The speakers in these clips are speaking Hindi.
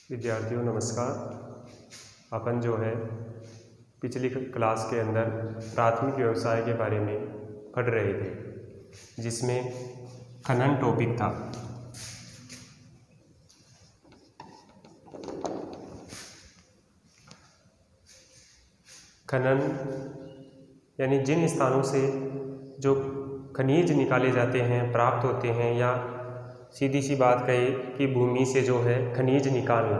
विद्यार्थियों नमस्कार। अपन जो है पिछली क्लास के अंदर प्राथमिक व्यवसाय के बारे में पढ़ रहे थे, जिसमें खनन टॉपिक था। खनन यानी जिन स्थानों से जो खनिज निकाले जाते हैं, प्राप्त होते हैं, या सीधी सी बात कहे कि भूमि से जो है खनिज निकालना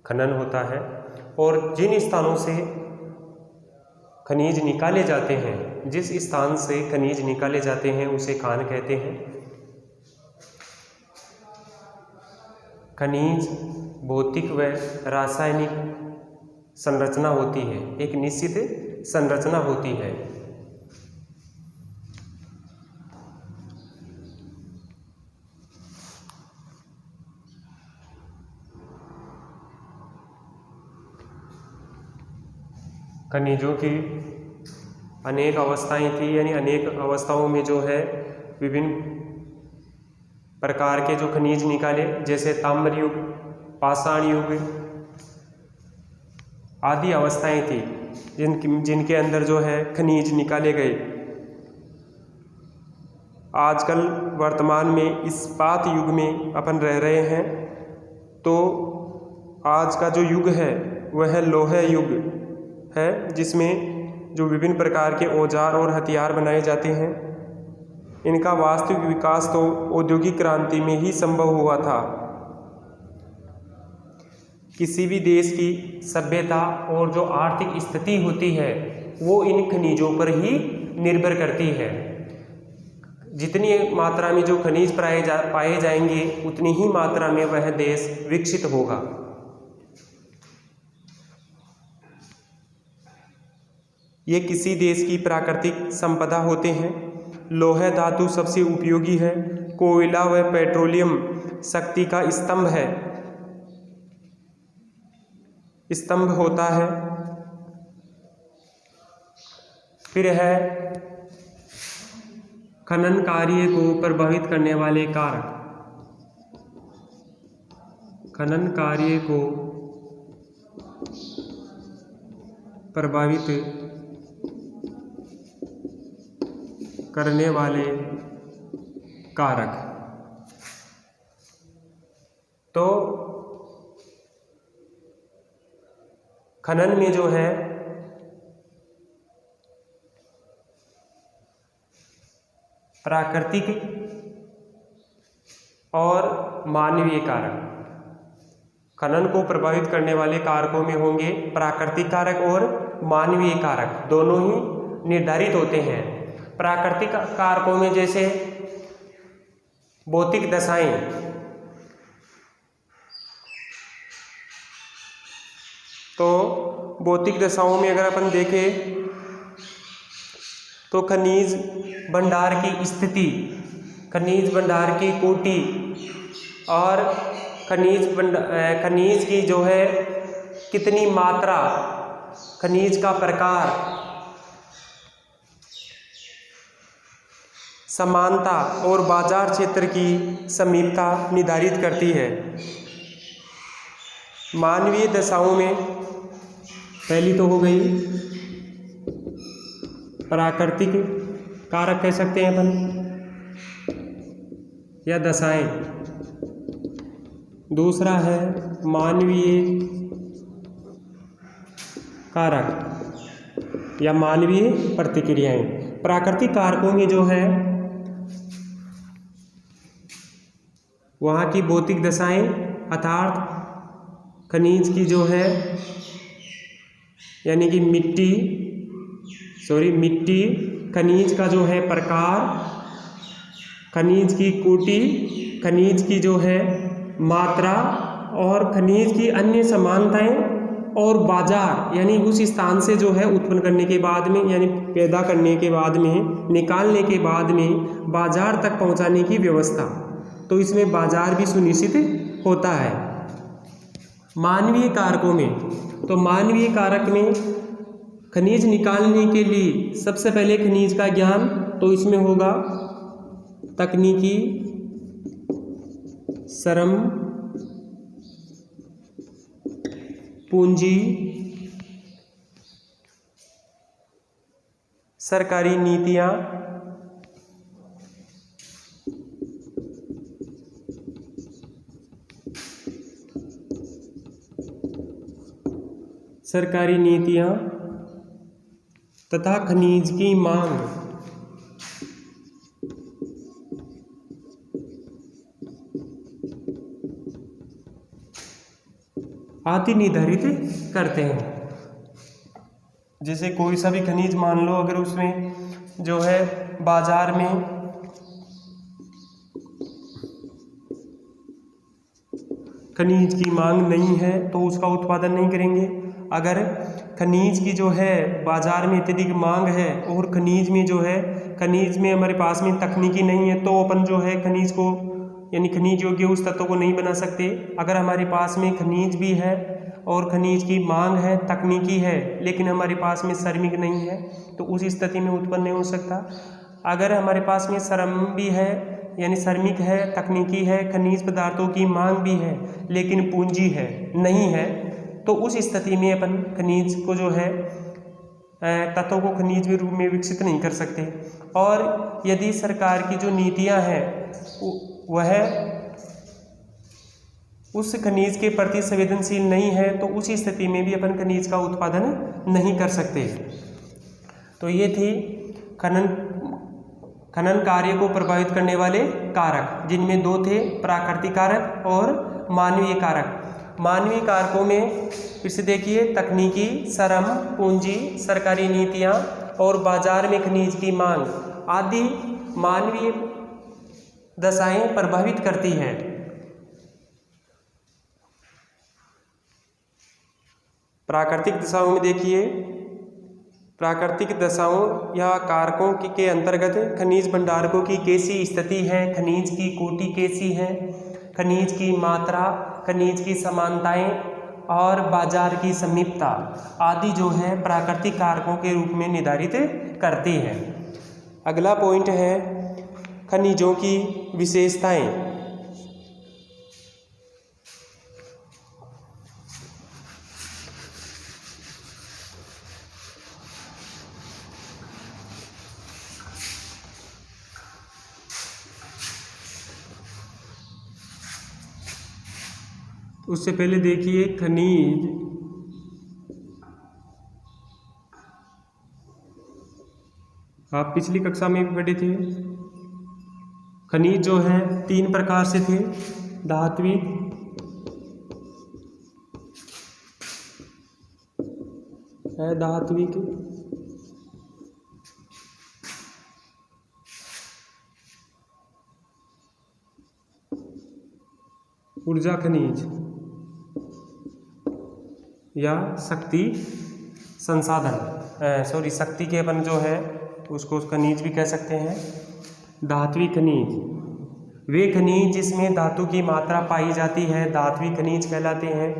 खनन होता है। और जिन स्थानों से खनिज निकाले जाते हैं, जिस स्थान से खनिज निकाले जाते हैं उसे खान कहते हैं। खनिज भौतिक व रासायनिक संरचना होती है, एक निश्चित संरचना होती है। खनिजों की अनेक अवस्थाएं थी, यानी अनेक अवस्थाओं में जो है विभिन्न प्रकार के जो खनिज निकाले, जैसे ताम्र युग, पाषाण युग आदि अवस्थाएं थी जिनके अंदर जो है खनिज निकाले गए। आजकल वर्तमान में इस्पात युग में अपन रह रहे हैं, तो आज का जो युग है वह लोह युग है, जिसमें जो विभिन्न प्रकार के औजार और हथियार बनाए जाते हैं। इनका वास्तविक विकास तो औद्योगिक क्रांति में ही संभव हुआ था। किसी भी देश की सभ्यता और जो आर्थिक स्थिति होती है वो इन खनिजों पर ही निर्भर करती है। जितनी मात्रा में जो खनिज पाए जाएंगे उतनी ही मात्रा में वह देश विकसित होगा। ये किसी देश की प्राकृतिक संपदा होते हैं। लोह धातु सबसे उपयोगी है। कोयला व पेट्रोलियम शक्ति का स्तंभ होता है। फिर है खनन कार्य को प्रभावित करने वाले कारक। खनन कार्य को प्रभावित करने वाले कारक। तो खनन में जो है प्राकृतिक और मानवीय कारक। खनन को प्रभावित करने वाले कारकों में होंगे प्राकृतिक कारक और मानवीय कारक, दोनों ही निर्धारित होते हैं। प्राकृतिक कारकों में जैसे भौतिक दशाएं, तो भौतिक दशाओं में अगर अपन देखें तो खनिज भंडार की स्थिति, खनिज भंडार की कोटि और खनिज की जो है कितनी मात्रा, खनिज का प्रकार, समानता और बाजार क्षेत्र की समीपता निर्धारित करती है। मानवीय दशाओं में पहली तो हो गई प्राकृतिक कारक कह सकते हैं अपन या दशाएं। दूसरा है मानवीय कारक या मानवीय प्रतिक्रियाएं। प्राकृतिक कारकों में जो है वहाँ की भौतिक दशाएं, अर्थात खनिज की जो है यानी कि मिट्टी, खनिज का जो है प्रकार, खनिज की कोटि, खनिज की जो है मात्रा और खनिज की अन्य समानताएं और बाजार, यानी उस स्थान से जो है उत्पन्न करने के बाद में, यानी पैदा करने के बाद में, निकालने के बाद में बाजार तक पहुंचाने की व्यवस्था। तो इसमें बाजार भी सुनिश्चित होता है। मानवीय कारकों में, तो मानवीय कारक में खनिज निकालने के लिए सबसे पहले खनिज का ज्ञान, तो इसमें होगा तकनीकी श्रम, पूंजी, सरकारी नीतियां, सरकारी नीतियां तथा खनिज की मांग आदि निर्धारित करते हैं। जैसे कोई सा भी खनिज मान लो, अगर उसमें जो है बाजार में खनिज की मांग नहीं है तो उसका उत्पादन नहीं करेंगे। अगर खनिज की जो है बाजार में अत्यधिक मांग है और खनिज में जो है खनिज में हमारे पास में तकनीकी नहीं है तो अपन जो है खनिज को यानी खनिज योग्य उस तत्व को नहीं बना सकते। अगर हमारे पास में खनिज भी है और खनिज की मांग है, तकनीकी है, लेकिन हमारे पास में श्रमिक नहीं है तो उस स्थिति में उत्पन्न नहीं हो सकता। अगर हमारे पास में श्रम भी है यानी श्रमिक है, तकनीकी है, खनिज पदार्थों की मांग भी है लेकिन पूंजी है नहीं है तो उस स्थिति में अपन खनिज को जो है तत्वों को खनिज के रूप में विकसित नहीं कर सकते। और यदि सरकार की जो नीतियां हैं वह उस खनिज के प्रति संवेदनशील नहीं है तो उसी स्थिति में भी अपन खनिज का उत्पादन नहीं कर सकते। तो ये थी खनन कार्य को प्रभावित करने वाले कारक, जिनमें दो थे, प्राकृतिक कारक और मानवीय कारक। मानवीय कारकों में फिर से देखिए, तकनीकी, श्रम, पूंजी, सरकारी नीतियां और बाजार में खनिज की मांग आदि मानवीय दशाएं प्रभावित करती हैं। प्राकृतिक दशाओं में देखिए, प्राकृतिक दशाओं या कारकों के अंतर्गत खनिज भंडारकों की कैसी स्थिति है, खनिज की कोटि कैसी है, खनिज की मात्रा, खनिज की समानताएं और बाजार की समीपता आदि जो है प्राकृतिक कारकों के रूप में निर्धारित करती है। अगला पॉइंट है खनिजों की विशेषताएं। उससे पहले देखिए खनिज आप पिछली कक्षा में भी पढ़े थे। खनिज जो है तीन प्रकार से थे, धात्विक, अधात्विक, ऊर्जा खनिज या शक्ति संसाधन, शक्ति के अपन जो है उसको खनिज भी कह सकते हैं। धात्विक खनिज वे खनिज जिसमें धातु की मात्रा पाई जाती है धात्विक खनिज कहलाते हैं।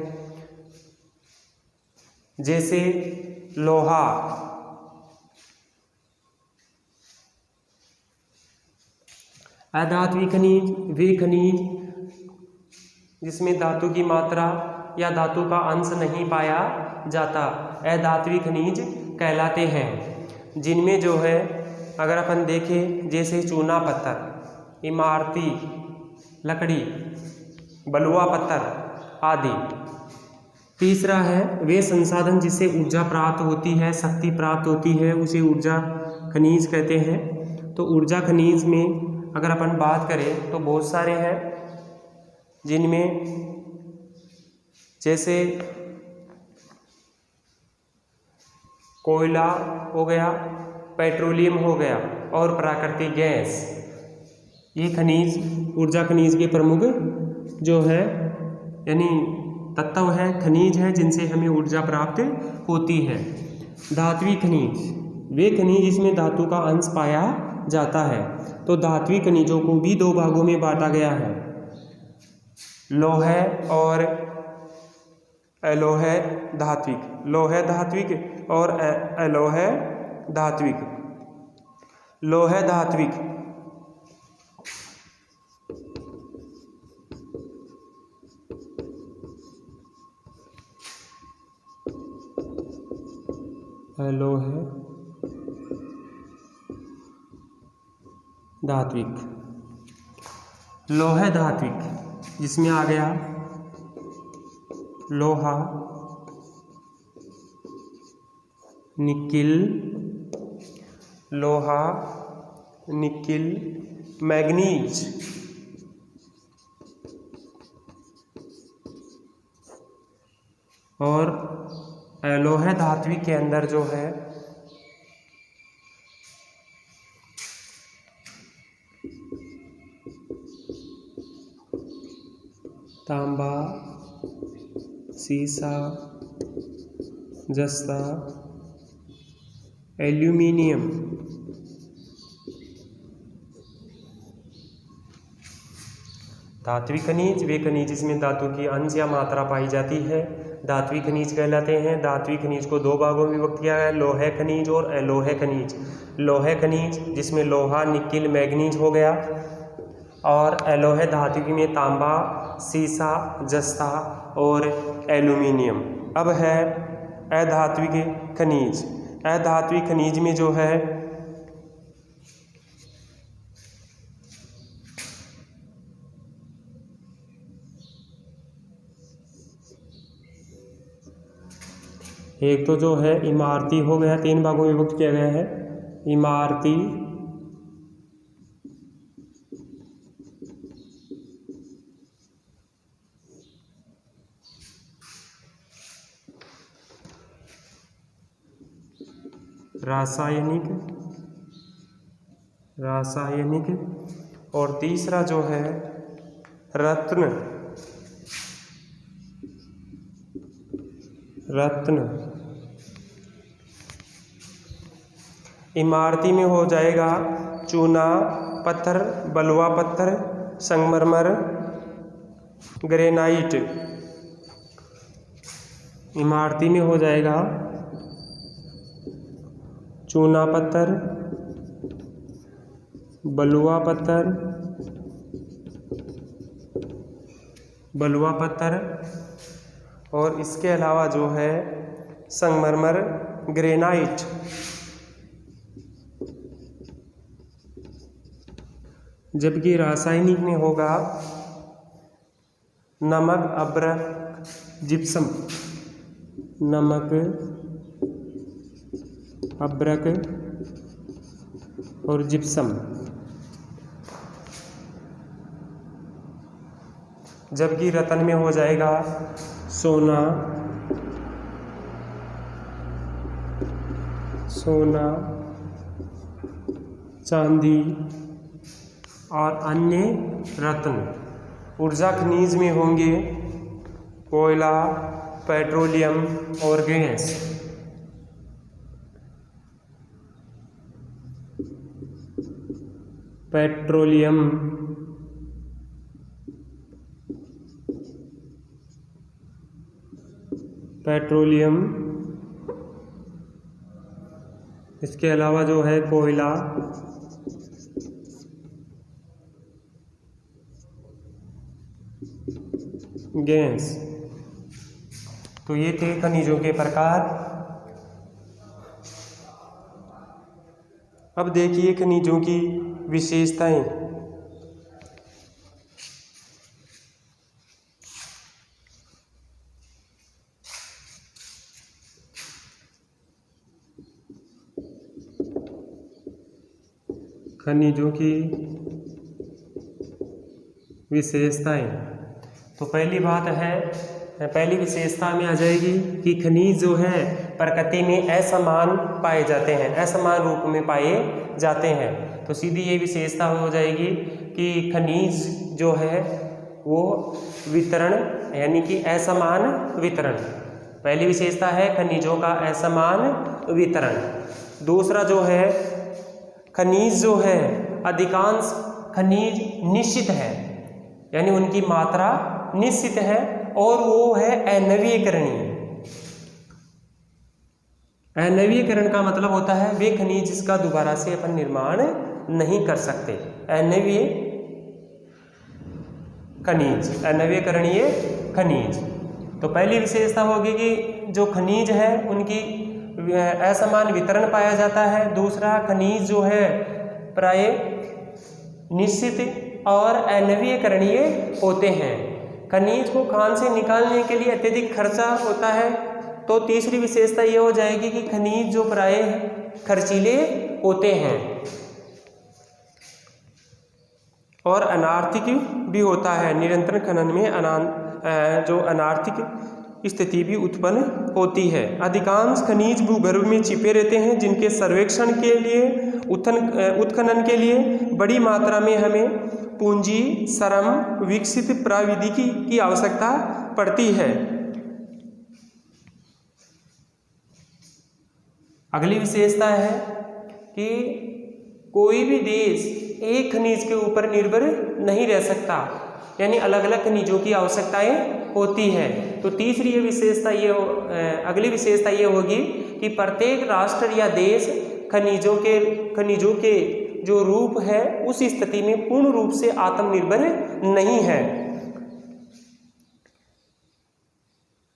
जैसे लोहा, अधात्विक खनिज वे खनिज जिसमें धातु की मात्रा या धातु का अंश नहीं पाया जाता, अधात्विक खनिज कहलाते हैं। जिनमें जो है अगर अपन देखें जैसे चूना पत्थर, इमारती लकड़ी, बलुआ पत्थर आदि। तीसरा है वे संसाधन जिससे ऊर्जा प्राप्त होती है, शक्ति प्राप्त होती है, उसे ऊर्जा खनिज कहते हैं। तो ऊर्जा खनिज में अगर अपन बात करें तो बहुत सारे हैं, जिनमें जैसे कोयला हो गया, पेट्रोलियम हो गया और प्राकृतिक गैस, ये खनिज ऊर्जा खनिज के प्रमुख जो है यानी तत्व है, खनिज है जिनसे हमें ऊर्जा प्राप्त होती है। धात्विक खनिज वे खनिज जिसमें धातु का अंश पाया जाता है। तो धात्विक खनिजों को भी दो भागों में बांटा गया है, लौह और अलोह धात्विक, लौह धात्विक और अलोह धात्विक। लौह धात्विक अलोह धात्विक। लोह धात्विक जिसमें आ गया लोहा, निकिल, लोहा, निकिल, मैग्नीज, और अलोह धात्विक के अंदर जो है तांबा, सीसा, जस्ता, एल्यूमिनियम, धात्विक खनिज वे खनिज जिसमें धातु की अंश या मात्रा पाई जाती है धात्विक खनिज कहलाते हैं। धात्विक खनिज को दो भागों में विभक्त किया है, लोह खनिज और अलोह खनिज। लोह खनिज जिसमें लोहा, निकिल, मैग्नीज हो गया, और अलोह धात्विक में तांबा, सीसा, जस्ता और एल्यूमिनियम। अब है अधात्विक खनिज। अधात्विक खनिज में जो है एक तो जो है इमारती हो गया, तीन भागों में विभक्त किया गया है, इमारती, रासायनिक, रासायनिक, और तीसरा जो है रत्न, रत्न। इमारती में हो जाएगा चूना पत्थर, बलुआ पत्थर, संगमरमर, ग्रेनाइट। इमारती में हो जाएगा चूना पत्थर, बलुआ पत्थर, बलुआ पत्थर, और इसके अलावा जो है संगमरमर, ग्रेनाइट। जबकि रासायनिक में होगा नमक, अब्रक, जिप्सम, नमक, अब्रक और जिप्सम। जबकि रत्न में हो जाएगा सोना, सोना, चांदी और अन्य रत्न। ऊर्जा खनिज में होंगे कोयला, पेट्रोलियम और गैस। पेट्रोलियम, पेट्रोलियम, इसके अलावा जो है कोयला, गैस। तो ये थे खनिजों के प्रकार। अब देखिए खनिजों की विशेषताएं। खनिजों की विशेषताएं। तो पहली बात है, पहली विशेषता में आ जाएगी कि खनिज जो है प्रकृति में असमान पाए जाते हैं, असमान रूप में पाए जाते हैं। तो सीधी ये विशेषता हो जाएगी कि खनिज जो है वो वितरण, यानी कि असमान वितरण। पहली विशेषता है खनिजों का असमान वितरण। दूसरा जो है खनिज जो है, अधिकांश खनिज निश्चित है, यानी उनकी मात्रा निश्चित है, और वो है अनवीकरणीय। अनवीकरण का मतलब होता है वे खनिज जिसका दोबारा से अपन निर्माण नहीं कर सकते। अनवीय खनिज, अनवीकरणीय खनिज। तो पहली विशेषता होगी कि जो खनिज है उनकी असमान वितरण पाया जाता है। दूसरा, खनिज जो है प्राय निश्चित और अनवीकरणीय होते हैं। खनिज को खान से निकालने के लिए अत्यधिक खर्चा होता है। तो तीसरी विशेषता ये हो जाएगी कि खनिज जो प्राय खर्चीले होते हैं और अनार्थिक भी होता है। निरंतर खनन में जो अनार्थिक स्थिति भी उत्पन्न होती है। अधिकांश खनिज भूगर्भ में छिपे रहते हैं, जिनके सर्वेक्षण के लिए उत्खनन के लिए बड़ी मात्रा में हमें पूंजी, श्रम, विकसित प्रविधि की आवश्यकता पड़ती है। अगली विशेषता है कि कोई भी देश एक खनिज के ऊपर निर्भर नहीं रह सकता, यानी अलग अलग खनिजों की आवश्यकताएं होती है। तो तीसरी अगली विशेषता ये होगी कि प्रत्येक राष्ट्र या देश खनिजों के जो रूप है उस स्थिति में पूर्ण रूप से आत्मनिर्भर नहीं है।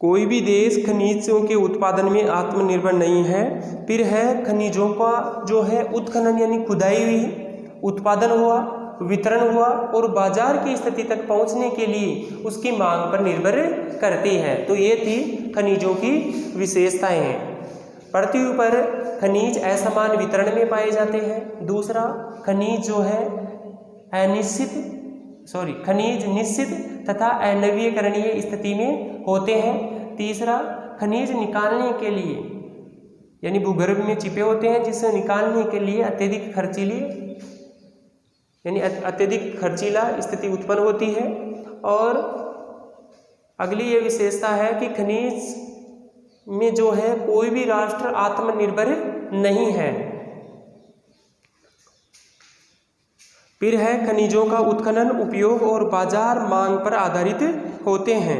कोई भी देश खनिजों के उत्पादन में आत्मनिर्भर नहीं है। फिर है खनिजों का जो है उत्खनन यानी खुदाई हुई, उत्पादन हुआ, वितरण हुआ और बाजार की स्थिति तक पहुंचने के लिए उसकी मांग पर निर्भर करती है। तो ये थी खनिजों की विशेषताएं। पृथ्वी पर खनिज असमान वितरण में पाए जाते हैं। दूसरा, खनिज जो है खनिज निश्चित तथा अनवीकरणीय स्थिति में होते हैं। तीसरा, खनिज निकालने के लिए यानी भूगर्भ में छिपे होते हैं, जिसे निकालने के लिए अत्यधिक खर्चीला स्थिति उत्पन्न होती है। और अगली ये विशेषता है कि खनिज में जो है कोई भी राष्ट्र आत्मनिर्भर नहीं है। फिर है खनिजों का उत्खनन, उपयोग और बाजार मांग पर आधारित होते हैं।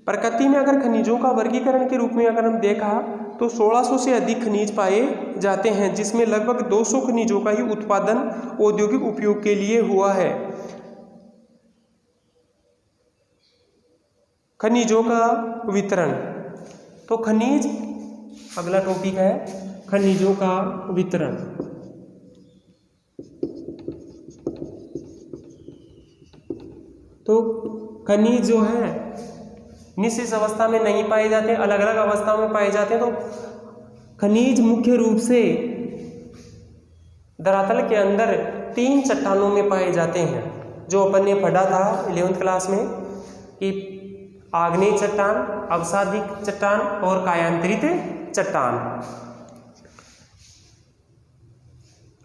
प्रकृति में अगर खनिजों का वर्गीकरण के रूप में अगर हम देखा तो 1600 से अधिक खनिज पाए जाते हैं, जिसमें लगभग 200 खनिजों का ही उत्पादन औद्योगिक उपयोग के लिए हुआ है। खनिजों का वितरण, तो खनिज अगला टॉपिक है खनिजों का वितरण। तो खनिज जो है निश्चित अवस्था में नहीं पाए जाते, अलग अलग अवस्थाओं में पाए जाते हैं। तो खनिज मुख्य रूप से धरातल के अंदर 3 चट्टानों में पाए जाते हैं, जो अपन ने पढ़ा था 11वीं क्लास में कि आग्नेय चट्टान, अवसादिक चट्टान और कायांतरित चट्टान।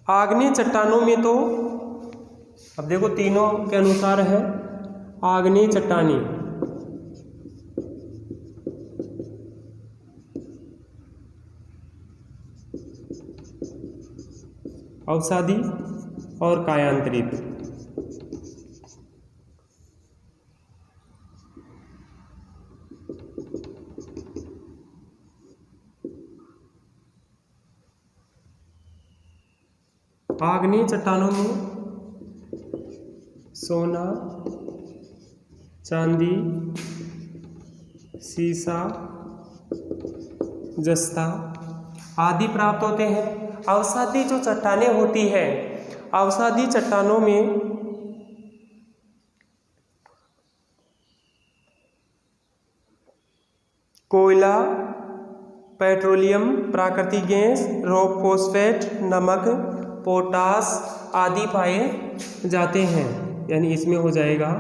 आग्नेय चट्टानों में तो अब देखो तीनों के अनुसार है। आग्नेय चट्टानी, अवसादी और कायांतरित। आग्नेय चट्टानों में सोना, चांदी, सीसा, जस्ता आदि प्राप्त होते हैं। अवसादी जो चट्टानें होती है, अवसादी चट्टानों में कोयला, पेट्रोलियम, प्राकृतिक गैस, रॉक फॉस्फेट, नमक, पोटास आदि पाए जाते हैं। यानी इसमें हो जाएगा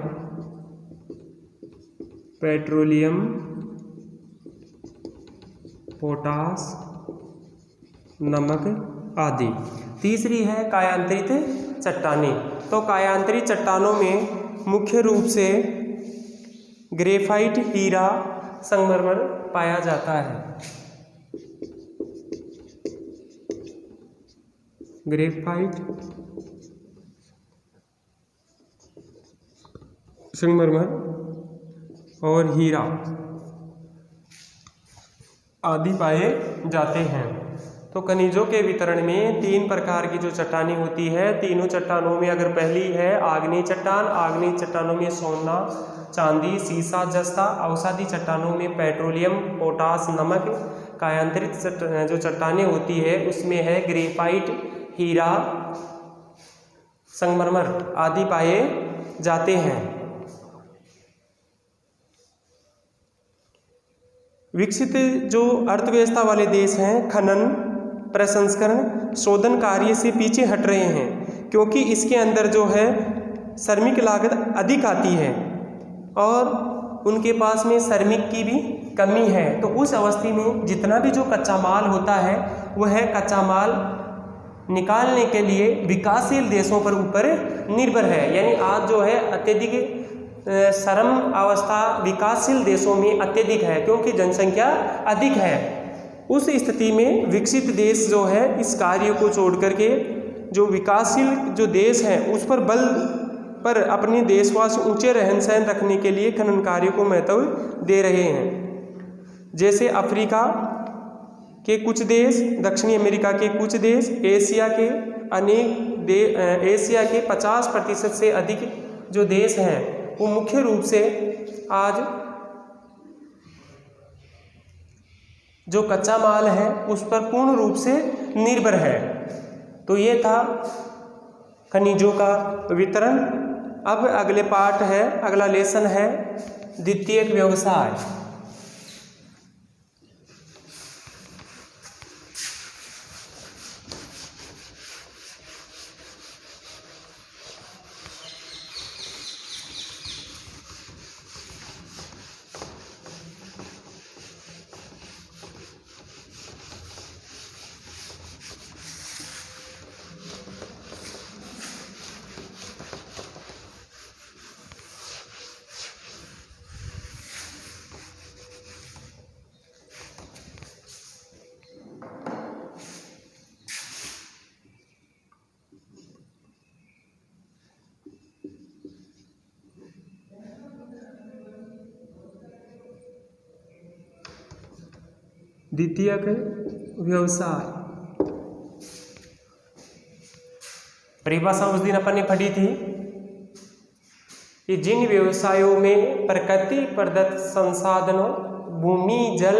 पेट्रोलियम, पोटास, नमक आदि। तीसरी है कायांतरित चट्टानें। तो कायांतरित चट्टानों में मुख्य रूप से ग्रेफाइट, हीरा, संगमरमर पाया जाता है। ग्रेफाइट, संगमरमर और हीरा आदि पाए जाते हैं। तो खनिजों के वितरण में 3 प्रकार की जो चट्टानें होती है, तीनों चट्टानों में अगर पहली है आग्नेय चट्टान, आग्नेय चट्टानों में सोना, चांदी, सीसा, जस्ता, अवसादी चट्टानों में पेट्रोलियम, पोटास, नमक, कायांतरित जो चट्टानें होती है उसमें है ग्रेफाइट, हीरा, संगमरमर आदि पाए जाते हैं। विकसित जो अर्थव्यवस्था वाले देश हैं खनन, प्रसंस्करण, शोधन कार्य से पीछे हट रहे हैं, क्योंकि इसके अंदर जो है श्रमिक लागत अधिक आती है और उनके पास में श्रमिक की भी कमी है। तो उस अवस्था में जितना भी जो कच्चा माल होता है वह कच्चा माल निकालने के लिए विकासशील देशों पर ऊपर निर्भर है। यानी आज जो है अत्यधिक श्रम अवस्था विकासशील देशों में अत्यधिक है, क्योंकि जनसंख्या अधिक है। उस स्थिति में विकसित देश जो है इस कार्य को छोड़ करके जो विकासशील जो देश हैं उस पर बल पर अपने देशवासी ऊंचे रहन सहन रखने के लिए खनन कार्य को महत्व दे रहे हैं। जैसे अफ्रीका के कुछ देश, दक्षिणी अमेरिका के कुछ देश, एशिया के अनेक एशिया के 50% से अधिक जो देश हैं वो मुख्य रूप से आज जो कच्चा माल है उस पर पूर्ण रूप से निर्भर है। तो ये था खनिजों का वितरण। अब अगले पार्ट है, अगला लेसन है द्वितीयक व्यवसाय। द्वितीयक व्यवसाय परिभाषा उस दिन अपन ने पढ़ी थी कि जिन व्यवसायों में प्रकृति प्रदत्त संसाधनों, भूमि, जल,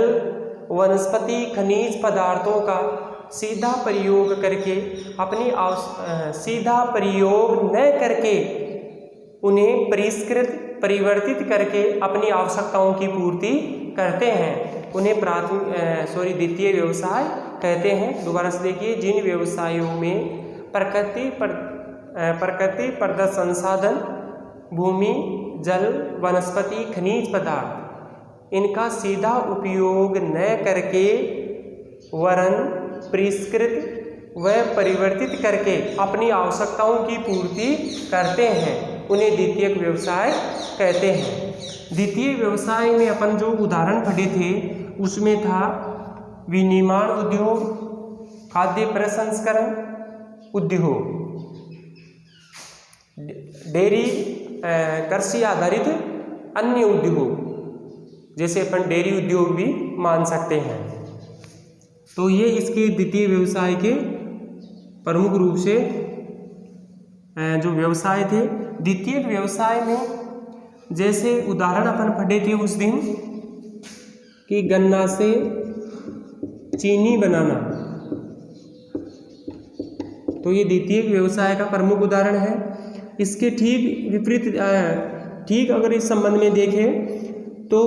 वनस्पति, खनिज पदार्थों का सीधा प्रयोग न करके उन्हें परिवर्तित करके अपनी आवश्यकताओं की पूर्ति करते हैं, उन्हें द्वितीय व्यवसाय कहते हैं। दोबारा से देखिए, जिन व्यवसायों में प्रकृति प्रदत्त संसाधन, भूमि, जल, वनस्पति, खनिज पदार्थ इनका सीधा उपयोग न करके वरन परिष्कृत व परिवर्तित करके अपनी आवश्यकताओं की पूर्ति करते हैं, उन्हें द्वितीयक व्यवसाय कहते हैं। द्वितीय व्यवसाय में अपन जो उदाहरण पढ़े थे उसमें था विनिर्माण उद्योग, खाद्य प्रसंस्करण उद्योग, डेयरी, कृषि आधारित अन्य उद्योग, जैसे अपन डेयरी उद्योग भी मान सकते हैं। तो ये इसके द्वितीय व्यवसाय के प्रमुख रूप से जो व्यवसाय थे। द्वितीय व्यवसाय में जैसे उदाहरण अपन पढ़े थे उस दिन कि गन्ना से चीनी बनाना, तो ये द्वितीय व्यवसाय का प्रमुख उदाहरण है। इसके ठीक विपरीत ठीक अगर इस संबंध में देखें तो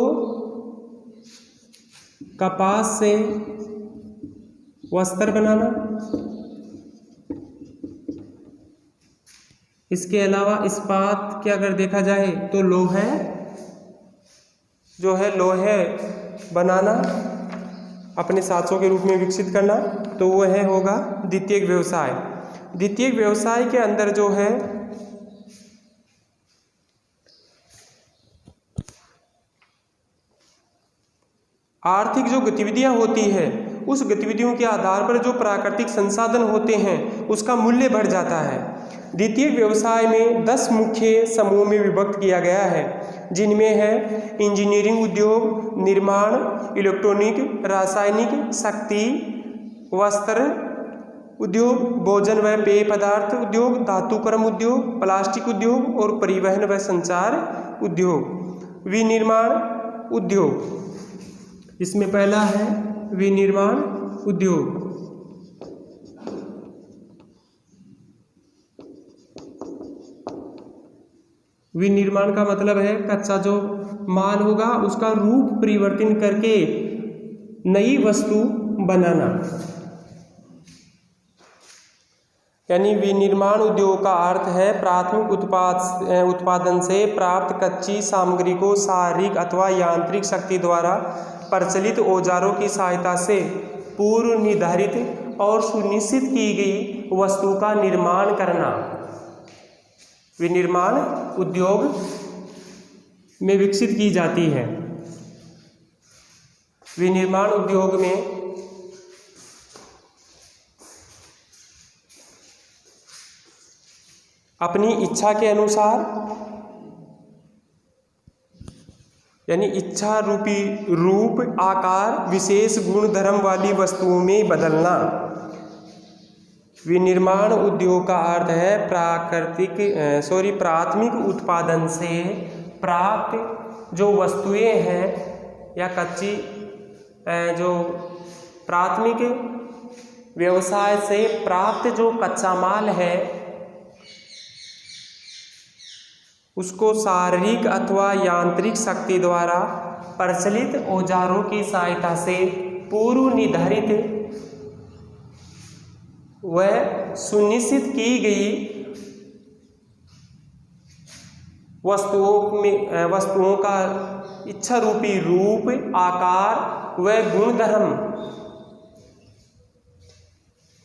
कपास से वस्त्र बनाना, इसके अलावा इस्पात के अगर देखा जाए तो लोहे बनाना, अपने साँचों के रूप में विकसित करना, तो वह होगा द्वितीयक व्यवसाय। द्वितीयक व्यवसाय के अंदर जो है आर्थिक जो गतिविधियां होती है उस गतिविधियों के आधार पर जो प्राकृतिक संसाधन होते हैं उसका मूल्य बढ़ जाता है। द्वितीय व्यवसाय में 10 मुख्य समूह में विभक्त किया गया है, जिनमें है इंजीनियरिंग उद्योग, निर्माण, इलेक्ट्रॉनिक, रासायनिक, शक्ति, वस्त्र उद्योग, भोजन व पेय पदार्थ उद्योग, धातुकर्म उद्योग, प्लास्टिक उद्योग और परिवहन व संचार उद्योग। विनिर्माण उद्योग, इसमें पहला है विनिर्माण उद्योग। विनिर्माण का मतलब है कच्चा जो माल होगा उसका रूप परिवर्तन करके नई वस्तु बनाना। यानी विनिर्माण उद्योग का अर्थ है प्राथमिक उत्पादन से प्राप्त कच्ची सामग्री को शारीरिक अथवा यांत्रिक शक्ति द्वारा प्रचलित औजारों की सहायता से पूर्व निर्धारित और सुनिश्चित की गई वस्तु का निर्माण करना। विनिर्माण उद्योग में विकसित की जाती है। विनिर्माण उद्योग में अपनी इच्छा के अनुसार यानी इच्छा रूपी रूप आकार विशेष गुण धर्म वाली वस्तुओं में बदलना। विनिर्माण उद्योग का अर्थ है प्राथमिक उत्पादन से प्राप्त जो वस्तुएं हैं या कच्ची जो प्राथमिक व्यवसाय से प्राप्त जो कच्चा माल है उसको शारीरिक अथवा यांत्रिक शक्ति द्वारा प्रचलित औजारों की सहायता से पूर्व निर्धारित व सुनिश्चित की गई वस्तुओं का इच्छा रूपी रूप आकार व गुणधर्म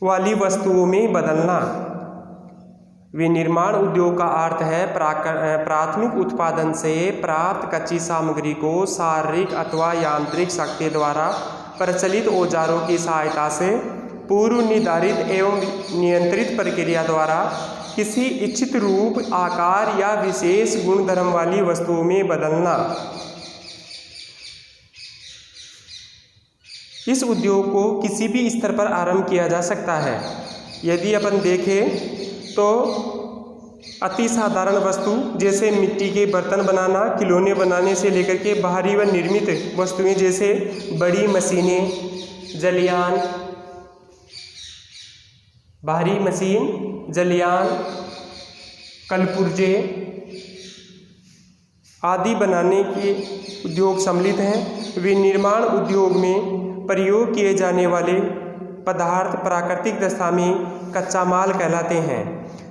वाली वस्तुओं में बदलना। विनिर्माण उद्योग का अर्थ है प्राथमिक उत्पादन से प्राप्त कच्ची सामग्री को शारीरिक अथवा यांत्रिक शक्ति द्वारा प्रचलित औजारों की सहायता से पूर्व निर्धारित एवं नियंत्रित प्रक्रिया द्वारा किसी इच्छित रूप आकार या विशेष गुणधर्म वाली वस्तुओं में बदलना। इस उद्योग को किसी भी स्तर पर आरंभ किया जा सकता है। यदि अपन देखें तो अति साधारण वस्तु जैसे मिट्टी के बर्तन बनाना, खिलौने बनाने से लेकर के बाहरी व निर्मित वस्तुएं जैसे बड़ी मशीनें, जलयान, भारी मशीन, जलयान, कलपुर्जे आदि बनाने के उद्योग सम्मिलित हैं। विनिर्माण उद्योग में प्रयोग किए जाने वाले पदार्थ प्राकृतिक दशा में कच्चा माल कहलाते हैं।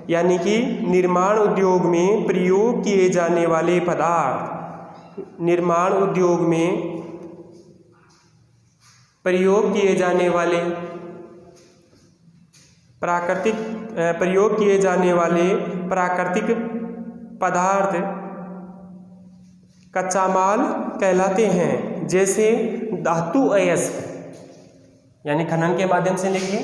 यानी कि निर्माण उद्योग में प्रयोग किए जाने वाले पदार्थ, निर्माण उद्योग में प्रयोग किए जाने वाले प्राकृतिक पदार्थ कच्चा माल कहलाते हैं। जैसे धातु अयस्क, यानी खनन के माध्यम से लिखिए,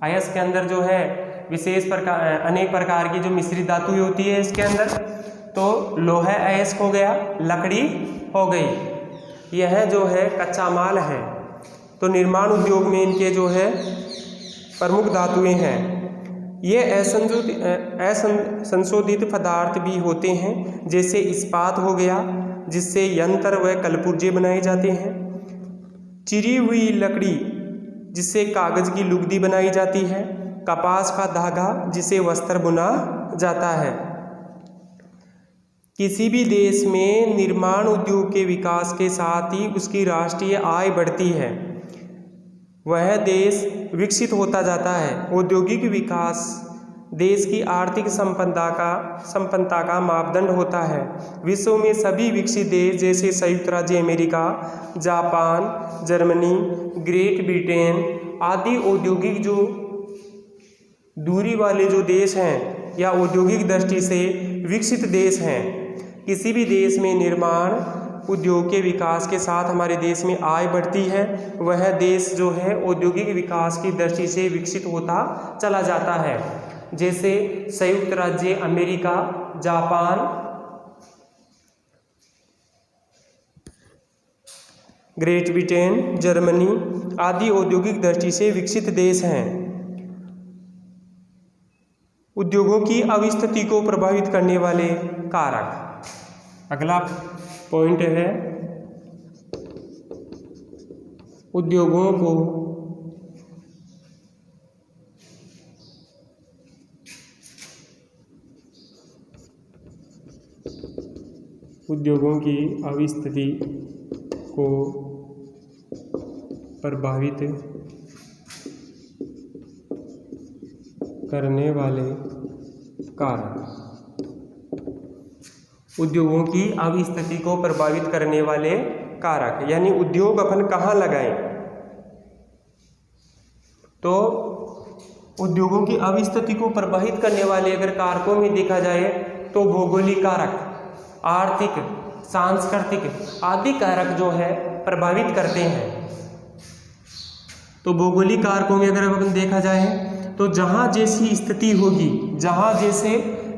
अयस्क के अंदर जो है विशेष अनेक प्रकार की जो मिश्रित धातुएं होती है इसके अंदर, तो लोहा अयस्क हो गया, लकड़ी हो गई, यह जो है कच्चा माल है। तो निर्माण उद्योग में इनके जो है प्रमुख धातुएं हैं। ये असंशोधित पदार्थ भी होते हैं, जैसे इस्पात हो गया जिससे यंत्र व कलपुर्जे बनाए जाते हैं, चिरी हुई लकड़ी जिससे कागज की लुगदी बनाई जाती है, कपास का धागा जिसे वस्त्र बुना जाता है। किसी भी देश में निर्माण उद्योग के विकास के साथ ही उसकी राष्ट्रीय आय बढ़ती है, वह देश विकसित होता जाता है। औद्योगिक विकास देश की आर्थिक संपन्नता का मापदंड होता है। विश्व में सभी विकसित देश जैसे संयुक्त राज्य America, Japan, Germany, great Britain आदि औद्योगिक जो दूरी वाले जो देश हैं या औद्योगिक दृष्टि से विकसित देश हैं। किसी भी देश में निर्माण उद्योग के विकास के साथ हमारे देश में आय बढ़ती है, वह देश जो है औद्योगिक विकास की दृष्टि से विकसित होता चला जाता है। जैसे संयुक्त राज्य America, Japan, great Britain, Germany आदि औद्योगिक दृष्टि से विकसित देश हैं। उद्योगों की अवस्थिति को प्रभावित करने वाले कारक। अगला पॉइंट है उद्योगों को उद्योगों की अवस्थिति को प्रभावित करने वाले कारक। उद्योगों की अवस्थिति को प्रभावित करने वाले कारक, यानी उद्योग अपन कहाँ लगाएं, तो उद्योगों की अवस्थिति को प्रभावित करने वाले अगर कारकों में देखा जाए तो भौगोलिक कारक, आर्थिक, सांस्कृतिक आदि कारक जो है प्रभावित करते हैं। तो भौगोलिक कारकों में अगर अपन देखा जाए तो जहाँ जैसी स्थिति होगी, जहाँ जैसे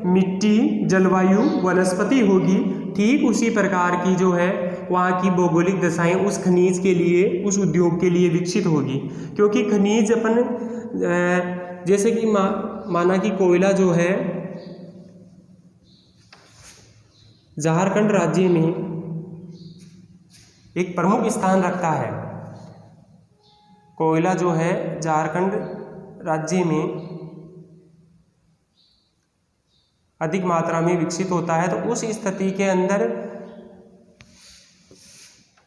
मिट्टी, जलवायु, वनस्पति होगी, ठीक उसी प्रकार की जो है वहाँ की भौगोलिक दशाएं उस खनिज के लिए, उस उद्योग के लिए विकसित होगी। क्योंकि खनिज अपन जैसे कि माना कि कोयला जो है झारखंड राज्य में एक प्रमुख स्थान रखता है। कोयला जो है झारखंड राज्य में अधिक मात्रा में विकसित होता है। तो उस स्थिति के अंदर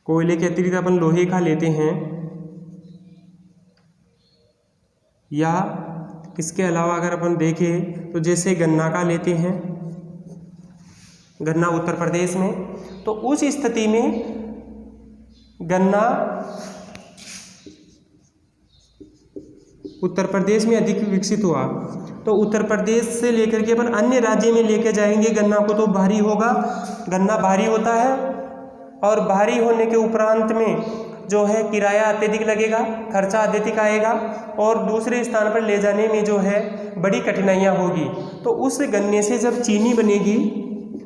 कोयले के अतिरिक्त अपन लोहे का लेते हैं, या इसके अलावा अगर अपन देखें तो जैसे गन्ना का लेते हैं, गन्ना उत्तर प्रदेश में, तो उस स्थिति में गन्ना उत्तर प्रदेश में अधिक विकसित हुआ। तो उत्तर प्रदेश से लेकर के अपन अन्य राज्य में लेके जाएंगे गन्ना को तो भारी होगा, गन्ना भारी होता है, और भारी होने के उपरांत में जो है किराया अत्यधिक लगेगा, खर्चा अत्यधिक आएगा, और दूसरे स्थान पर ले जाने में जो है बड़ी कठिनाइयाँ होगी। तो उस गन्ने से जब चीनी बनेगी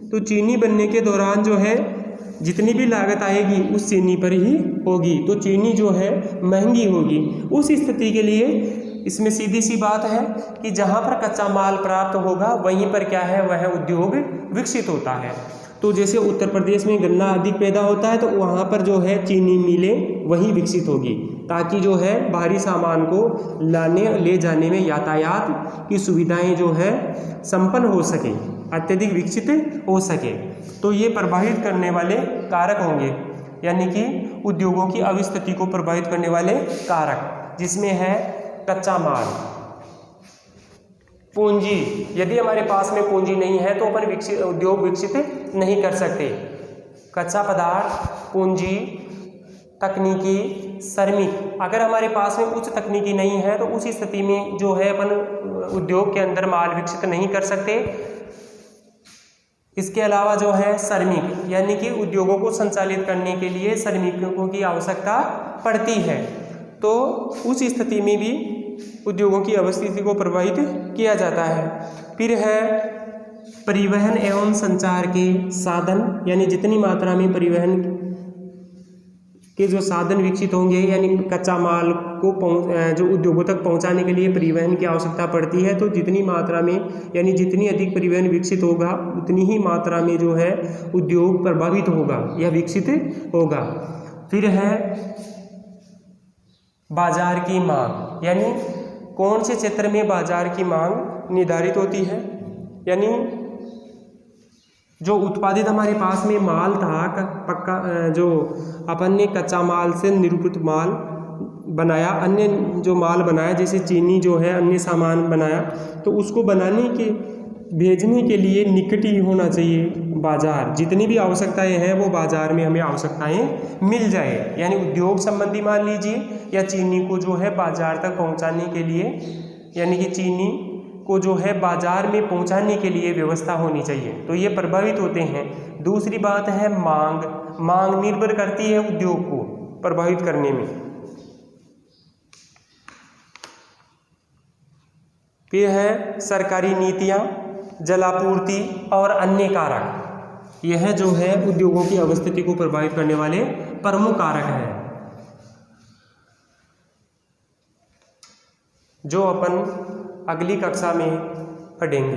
तो चीनी बनने के दौरान जो है जितनी भी लागत आएगी उस चीनी पर ही होगी, तो चीनी जो है महंगी होगी। उस स्थिति के लिए इसमें सीधी सी बात है कि जहाँ पर कच्चा माल प्राप्त होगा वहीं पर क्या है, वह उद्योग विकसित होता है। तो जैसे उत्तर प्रदेश में गन्ना अधिक पैदा होता है तो वहाँ पर जो है चीनी मिलें वहीं विकसित होगी, ताकि जो है भारी सामान को लाने ले जाने में यातायात की सुविधाएं जो है संपन्न हो सके, अत्यधिक विकसित हो सके। तो ये प्रभावित करने वाले कारक होंगे, यानी कि उद्योगों की अवस्थिति को प्रभावित करने वाले कारक, जिसमें है कच्चा माल, पूंजी। यदि हमारे पास में पूंजी नहीं है तो अपन उद्योग विकसित नहीं कर सकते। कच्चा पदार्थ, पूंजी, तकनीकी, श्रमिक, अगर हमारे पास में उच्च तकनीकी नहीं है तो उस स्थिति में जो है अपन उद्योग के अंदर माल विकसित नहीं कर सकते। इसके अलावा जो है श्रमिक, यानी कि उद्योगों को संचालित करने के लिए श्रमिकों की आवश्यकता पड़ती है। तो उस स्थिति में भी उद्योगों की अवस्थिति को प्रभावित किया जाता है। फिर है परिवहन एवं संचार के साधन, यानी जितनी मात्रा में परिवहन के जो साधन विकसित होंगे, यानी कच्चा माल को जो उद्योगों तक पहुंचाने के लिए परिवहन की आवश्यकता पड़ती है, तो जितनी मात्रा में यानी जितनी अधिक परिवहन विकसित होगा उतनी ही मात्रा में जो है उद्योग प्रभावित होगा या विकसित होगा। फिर है बाजार की मांग, यानी कौन से क्षेत्र में बाजार की मांग निर्धारित होती है, यानी जो उत्पादित हमारे पास में माल था पक्का, जो अपन ने कच्चा माल से निरूपित माल बनाया, अन्य जो माल बनाया जैसे चीनी जो है अन्य सामान बनाया, तो उसको बनाने के भेजने के लिए निकट ही होना चाहिए बाजार। जितनी भी आवश्यकताएं हैं वो बाजार में हमें आवश्यकताएं मिल जाए, यानी उद्योग संबंधी मान लीजिए या चीनी को जो है बाजार तक पहुंचाने के लिए, यानी कि चीनी को जो है बाजार में पहुंचाने के लिए व्यवस्था होनी चाहिए। तो ये प्रभावित होते हैं। दूसरी बात है मांग। मांग निर्भर करती है उद्योग को प्रभावित करने में। फिर है सरकारी नीतियां, जलापूर्ति और अन्य कारक। यह जो है उद्योगों की अवस्थिति को प्रभावित करने वाले प्रमुख कारक हैं, जो अपन अगली कक्षा में पढ़ेंगे।